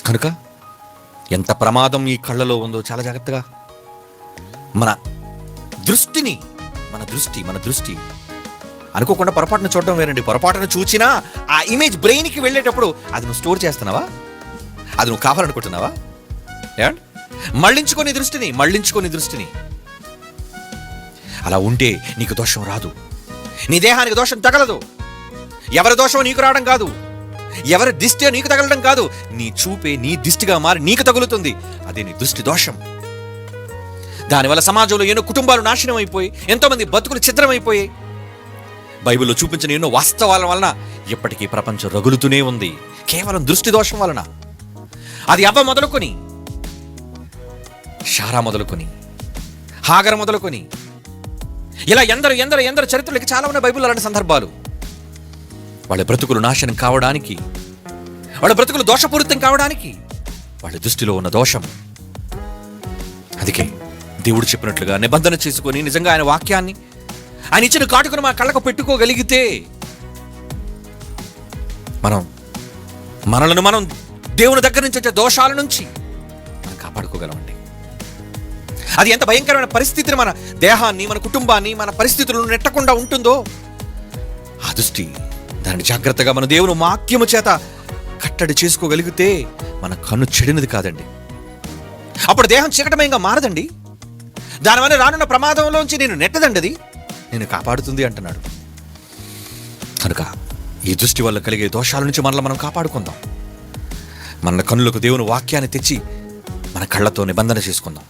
కనుక ఎంత ప్రమాదం ఈ కళ్ళలో ఉందో చాలా జాగ్రత్తగా మన దృష్టి అనుకోకుండా పొరపాటును చూడడం వేరండి. పొరపాటును చూచినా ఆ ఇమేజ్ బ్రెయిన్కి వెళ్ళేటప్పుడు అది నువ్వు స్టోర్ చేస్తున్నావా, అది నువ్వు కావాలనుకుంటున్నావా? ఏమండి, మళ్ళించుకొని దృష్టిని. అలా ఉంటే నీకు దోషం రాదు, నీ దేహానికి దోషం తగలదు. ఎవరి దోషం నీకు రావడం కాదు, ఎవరి దిష్టి నీకు తగలడం కాదు, నీ చూపే నీ దిష్టిగా మారి నీకు తగులుతుంది. అదే నీ దృష్టి దోషం. దానివల్ల సమాజంలో ఎన్నో కుటుంబాలు నాశనం అయిపోయి, ఎంతోమంది బతుకులు ఛిద్రమైపోయాయి. బైబిల్లో చూపించిన ఎన్నో వాస్తవాల వలన ఇప్పటికీ ప్రపంచం రగులుతూనే ఉంది, కేవలం దృష్టి దోషం వలన. అది అవ్వ మొదలుకొని, షారా మొదలుకొని, హాగర మొదలుకొని, ఇలా ఎందరు చరిత్రలకి చాలా ఉన్నాయి బైబిల్లో అలాంటి సందర్భాలు. వాళ్ళ బ్రతుకులు నాశనం కావడానికి, వాళ్ళ బ్రతుకులు దోషపూరితం కావడానికి వాళ్ళ దృష్టిలో ఉన్న దోషం. అందుకే దేవుడు చెప్పినట్లుగా నిబంధన చేసుకొని నిజంగా ఆయన వాక్యాన్ని, ఆయన ఇచ్చిన కాటుకును మా కళ్ళకు పెట్టుకోగలిగితే మనం దేవుని దగ్గర నుంచి వచ్చే దోషాల నుంచి మనం కాపాడుకోగలమండి. అది ఎంత భయంకరమైన పరిస్థితిని, మన దేహాన్ని, మన కుటుంబాన్ని, మన పరిస్థితులను నెట్టకుండా ఉంటుందో ఆ దృష్టి, దాన్ని జాగ్రత్తగా మన దేవుని వాక్యము చేత కట్టడి చేసుకోగలిగితే మన కన్ను చెడినది కాదండి. అప్పుడు దేహం చీకటమయంగా మారదండి. దానివల్ల రానున్న ప్రమాదంలోంచి నేను నెట్టదండి, అది నేను కాపాడుతుంది అంటున్నాడు. కనుక ఈ దృష్టి వల్ల కలిగే దోషాల నుంచి మనల్ని మనం కాపాడుకుందాం. మన కన్నులకు దేవుని వాక్యాన్ని తెచ్చి మన కళ్ళతో నిబంధన చేసుకుందాం.